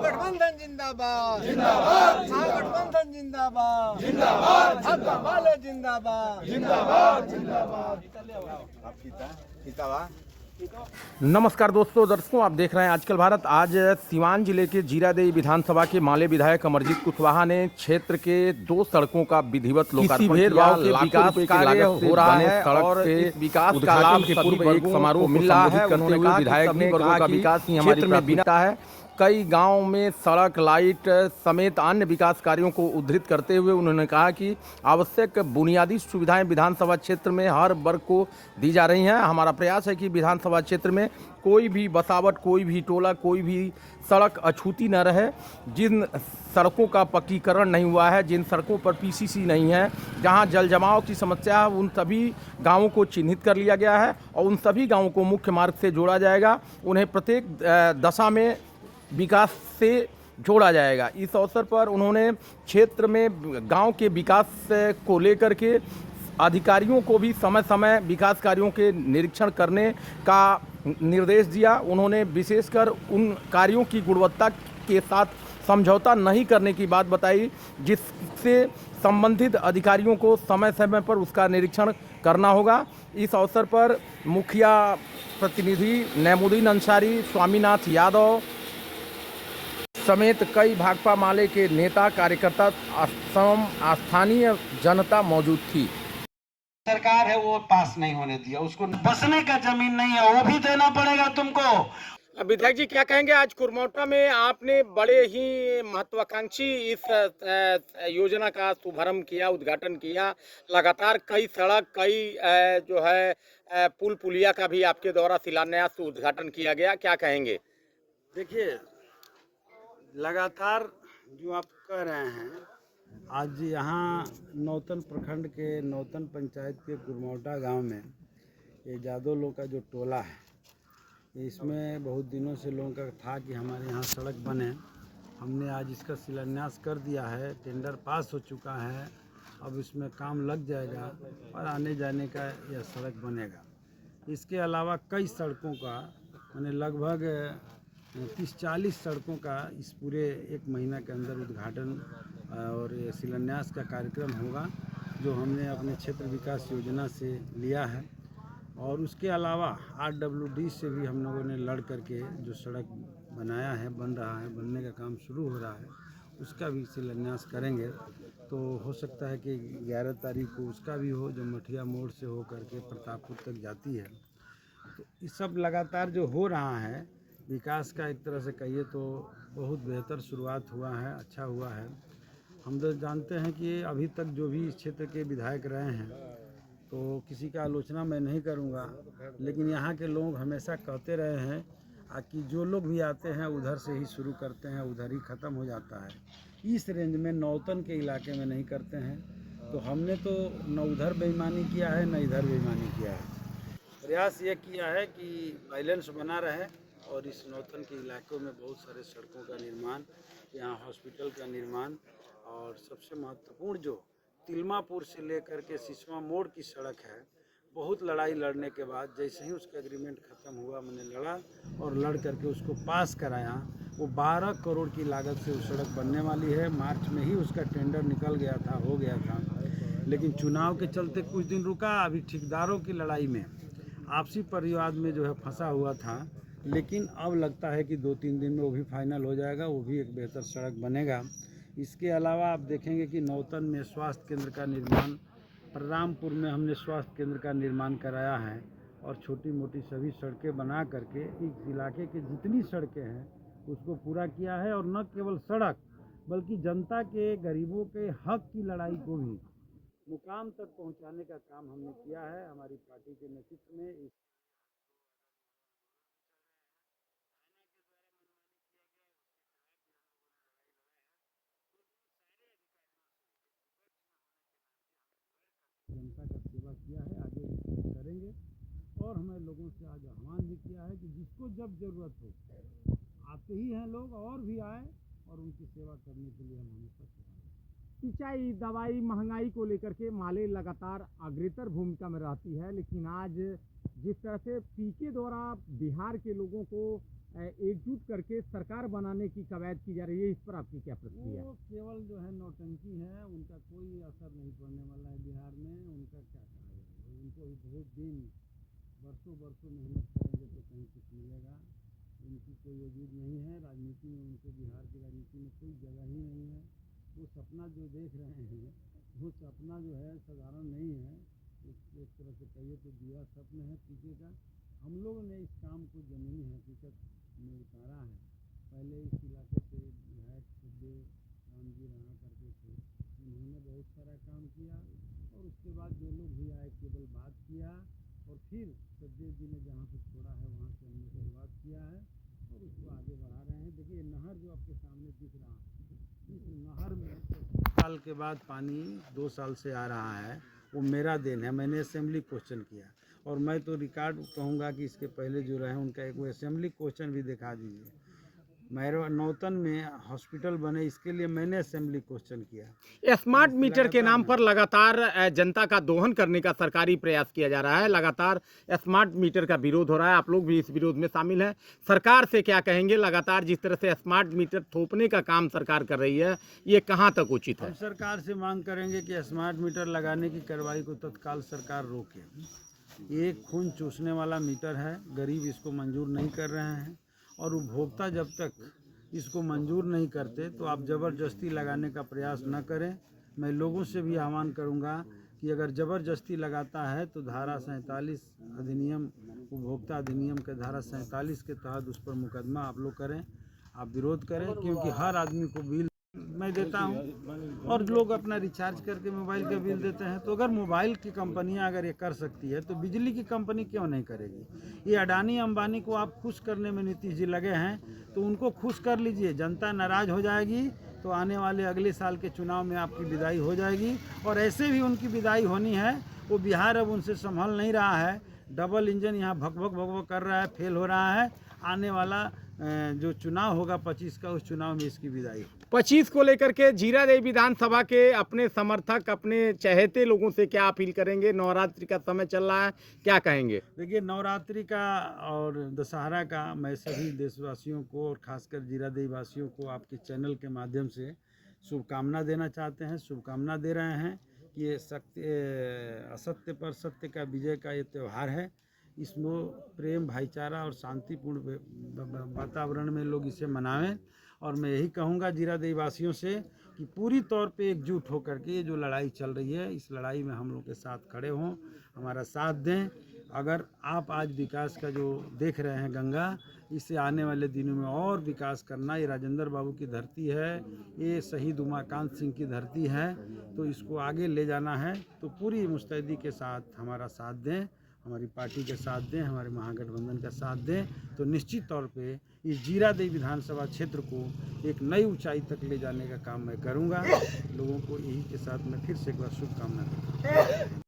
महागठबंधन जिंदाबाद जिंदाबाद, महागठबंधन जिंदाबाद जिंदाबाद, भाजपा वाले जिंदाबाद जिंदाबाद जिंदाबाद। नमस्कार दोस्तों, दर्शकों, आप देख रहे हैं आजकल भारत। आज सिवान जिले के जीरादेई विधानसभा के माले विधायक अमरजीत कुशवाहा ने क्षेत्र के 2 सड़कों का विधिवत लोकार्पण किया। विकास कार्य हो रहा है और विकास का लाभ के पूर्व एक समारोह मिल रहा है। उन्होंने कहा विधायक ने कहा कि विकास ही हमारी प्राथमिकता है। कई गांव में सड़क, लाइट समेत अन्य विकास कार्यों को उद्धृत करते हुए उन्होंने कहा कि आवश्यक बुनियादी सुविधाएं विधानसभा क्षेत्र में हर वर्ग को दी जा रही हैं। हमारा प्रयास है कि विधानसभा क्षेत्र में कोई भी बसावट, कोई भी टोला, कोई भी सड़क अछूती न रहे। जिन सड़कों का पक्कीकरण नहीं हुआ है, जिन सड़कों पर पीसीसी नहीं है, जहां जल जमाव की समस्या है, उन सभी गांवों को चिन्हित कर लिया गया है और उन सभी गांवों को मुख्य मार्ग से जोड़ा जाएगा। उन्हें प्रत्येक दशा में विकास से जोड़ा जाएगा। इस अवसर पर उन्होंने क्षेत्र में गांव के विकास को लेकर के अधिकारियों को भी समय समय विकास कार्यों के निरीक्षण करने का निर्देश दिया। उन्होंने विशेषकर उन कार्यों की गुणवत्ता के साथ समझौता नहीं करने की बात बताई, जिससे संबंधित अधिकारियों को समय समय पर उसका निरीक्षण करना होगा। इस अवसर पर मुखिया प्रतिनिधि नैमुद्दीन अंसारी, स्वामीनाथ यादव समेत कई भाकपा माले के नेता, कार्यकर्ता, स्थानीय जनता मौजूद थी। सरकार है वो पास नहीं होने दिया, उसको बसने का जमीन नहीं है, वो भी देना पड़ेगा तुमको। विधायक जी, क्या कहेंगे? आज कुरमौटा में आपने बड़े ही महत्वाकांक्षी इस योजना का शुभारंभ किया, उद्घाटन किया। लगातार कई सड़क, कई जो है पुल पुलिया का भी आपके द्वारा शिलान्यास, उद्घाटन किया गया। क्या कहेंगे? देखिए, लगातार जो आप कह रहे हैं, आज यहाँ नौतन प्रखंड के नौतन पंचायत के कुरमौटा गांव में ये जादव लोग का जो टोला है, इसमें बहुत दिनों से लोगों का था कि हमारे यहाँ सड़क बने। हमने आज इसका शिलान्यास कर दिया है, टेंडर पास हो चुका है, अब इसमें काम लग जाएगा और आने जाने का यह सड़क बनेगा। इसके अलावा कई सड़कों का, मैंने लगभग 30-40 सड़कों का इस पूरे 1 महीना के अंदर उद्घाटन और शिलान्यास का कार्यक्रम होगा, जो हमने अपने क्षेत्र विकास योजना से लिया है। और उसके अलावा RWD से भी हम लोगों ने लड़ करके जो सड़क बनाया है, बन रहा है, बनने का काम शुरू हो रहा है, उसका भी शिलान्यास करेंगे। तो हो सकता है कि 11 तारीख को उसका भी हो, जो मठिया मोड़ से हो करके प्रतापपुर तक जाती है। तो ये सब लगातार जो हो रहा है विकास का, एक तरह से कहिए तो बहुत बेहतर शुरुआत हुआ है, अच्छा हुआ है। हम तो जानते हैं कि अभी तक जो भी इस क्षेत्र के विधायक रहे हैं, तो किसी का आलोचना मैं नहीं करूंगा, लेकिन यहाँ के लोग हमेशा कहते रहे हैं कि जो लोग भी आते हैं उधर से ही शुरू करते हैं, उधर ही ख़त्म हो जाता है। इस रेंज में नौतन के इलाके में नहीं करते हैं। तो हमने तो न उधर बेईमानी किया है, न इधर बेईमानी किया है। प्रयास ये किया है कि बैलेंस बना रहे और इस नौतन के इलाकों में बहुत सारे सड़कों का निर्माण, यहाँ हॉस्पिटल का निर्माण, और सबसे महत्वपूर्ण जो तिलमापुर से लेकर के सिसवा मोड़ की सड़क है, बहुत लड़ाई लड़ने के बाद जैसे ही उसका एग्रीमेंट ख़त्म हुआ, मैंने लड़ा और लड़ करके उसको पास कराया। वो 12 करोड़ की लागत से वो सड़क बनने वाली है। मार्च में ही उसका टेंडर निकल गया था, हो गया था, लेकिन चुनाव के चलते कुछ दिन रुका। अभी ठेकेदारों की लड़ाई में, आपसी परिवाद में जो है फंसा हुआ था, लेकिन अब लगता है कि 2-3 दिन में वो भी फाइनल हो जाएगा, वो भी एक बेहतर सड़क बनेगा। इसके अलावा आप देखेंगे कि नौतन में स्वास्थ्य केंद्र का निर्माण, रामपुर में हमने स्वास्थ्य केंद्र का निर्माण कराया है और छोटी मोटी सभी सड़कें बना करके इस इलाके के जितनी सड़कें हैं उसको पूरा किया है। और न केवल सड़क, बल्कि जनता के, गरीबों के हक की लड़ाई को भी मुकाम तक पहुँचाने का काम हमने किया है हमारी पार्टी के नेतृत्व में। जनता का सेवा किया है, आगे भी करेंगे। और हमें लोगों से आज आह्वान भी किया है कि जिसको जब ज़रूरत हो, आते ही हैं लोग, और भी आए और उनकी सेवा करने के लिए हम हमेशा तैयार हैं। सिंचाई, दवाई, महंगाई को लेकर के माले लगातार अग्रेसर भूमिका में रहती है, लेकिन आज जिस तरह से पीके द्वारा बिहार के लोगों को एकजुट करके सरकार बनाने की कवायद की जा रही है, इस पर आपकी क्या प्रतिक्रिया है? वो केवल जो है नौटंकी है, उनका कोई असर नहीं पड़ने वाला है बिहार में। उनका क्या कहा जाएगा, उनको भी बहुत दिन बरसों बरसों मेहनत करेंगे तो कहीं कुछ मिलेगा। उनकी कोई वजूद नहीं है राजनीति में, उनको बिहार की राजनीति में कोई जगह ही नहीं है। वो सपना जो देख रहे हैं वो सपना जो है साधारण नहीं है, एक तरह से कहिए तो दिया सपना है टीके का। हम लोग ने इस काम को ज़मीनी हकीकत में उतारा है। पहले इस इलाके से विधायक सुखदेव राम जी राणा करके थे, उन्होंने बहुत सारा काम किया और उसके बाद जो लोग भी आए केवल बात किया और फिर सुखदेव जी ने जहाँ से छोड़ा है वहाँ से हमने शुरुआत किया है और उसको आगे बढ़ा रहे हैं। देखिए नहर जो आपके सामने दिख रहा है, इस नहर में साल के बाद पानी 2 साल से आ रहा है, वो मेरा देन है। मैंने असेंबली क्वेश्चन किया और मैं तो रिकॉर्ड कहूँगा कि इसके पहले जो रहे उनका एक वो असेंबली क्वेश्चन भी दिखा दीजिए। मेरे नौतन में हॉस्पिटल बने, इसके लिए मैंने असेंबली क्वेश्चन किया। स्मार्ट मीटर के नाम पर लगातार जनता का दोहन करने का सरकारी प्रयास किया जा रहा है। लगातार स्मार्ट मीटर का विरोध हो रहा है, आप लोग भी इस विरोध में शामिल हैं। सरकार से क्या कहेंगे? लगातार जिस तरह से स्मार्ट मीटर थोपने का काम सरकार कर रही है, ये कहाँ तक उचित है? हम सरकार से मांग करेंगे कि स्मार्ट मीटर लगाने की कार्रवाई को तत्काल सरकार रोके। ये खून चूसने वाला मीटर है, गरीब इसको मंजूर नहीं कर रहे हैं और उपभोक्ता जब तक इसको मंजूर नहीं करते तो आप ज़बरदस्ती लगाने का प्रयास न करें। मैं लोगों से भी आह्वान करूंगा कि अगर ज़बरदस्ती लगाता है तो धारा 47 अधिनियम, उपभोक्ता अधिनियम के धारा 47 के तहत उस पर मुकदमा आप लोग करें, आप विरोध करें। क्योंकि हर आदमी को बिल मैं देता हूं और लोग अपना रिचार्ज करके मोबाइल का बिल देते हैं। तो अगर मोबाइल की कंपनियां अगर ये कर सकती है तो बिजली की कंपनी क्यों नहीं करेगी? ये अडानी अंबानी को आप खुश करने में नीतीश जी लगे हैं, तो उनको खुश कर लीजिए। जनता नाराज हो जाएगी तो आने वाले अगले साल के चुनाव में आपकी विदाई हो जाएगी और ऐसे भी उनकी विदाई होनी है। वो बिहार अब उनसे संभल नहीं रहा है, डबल इंजन यहाँ भक भक भक भक कर रहा है, फेल हो रहा है। आने वाला जो चुनाव होगा 25 का, उस चुनाव में इसकी विदाई 25 को लेकर के जीरादेई विधानसभा के अपने समर्थक, अपने चहेते लोगों से क्या अपील करेंगे? नवरात्रि का समय चल रहा है, क्या कहेंगे? देखिए नवरात्रि का और दशहरा का मैं सभी देशवासियों को और खासकर जीरादेई वासियों को आपके चैनल के माध्यम से शुभकामना देना चाहते हैं, शुभकामना दे रहे हैं कि ये असत्य पर सत्य का विजय का ये त्यौहार है। इसमें प्रेम, भाईचारा और शांतिपूर्ण वातावरण में लोग इसे मनावें। और मैं यही कहूँगा जीरादेई वासियों से कि पूरी तौर पे एकजुट होकर के ये जो लड़ाई चल रही है, इस लड़ाई में हम लोग के साथ खड़े हों, हमारा साथ दें। अगर आप आज विकास का जो देख रहे हैं गंगा, इसे आने वाले दिनों में और विकास करना, ये राजेंद्र बाबू की धरती है, ये शहीद उमाकांत सिंह की धरती है, तो इसको आगे ले जाना है। तो पूरी मुस्तैदी के साथ हमारा साथ दें, हमारी पार्टी के साथ दें, हमारे महागठबंधन का साथ दें, तो निश्चित तौर पे इस जीरादेई विधानसभा क्षेत्र को एक नई ऊंचाई तक ले जाने का काम मैं करूंगा। लोगों को यही के साथ मैं फिर से एक बार शुभकामना देता हूँ।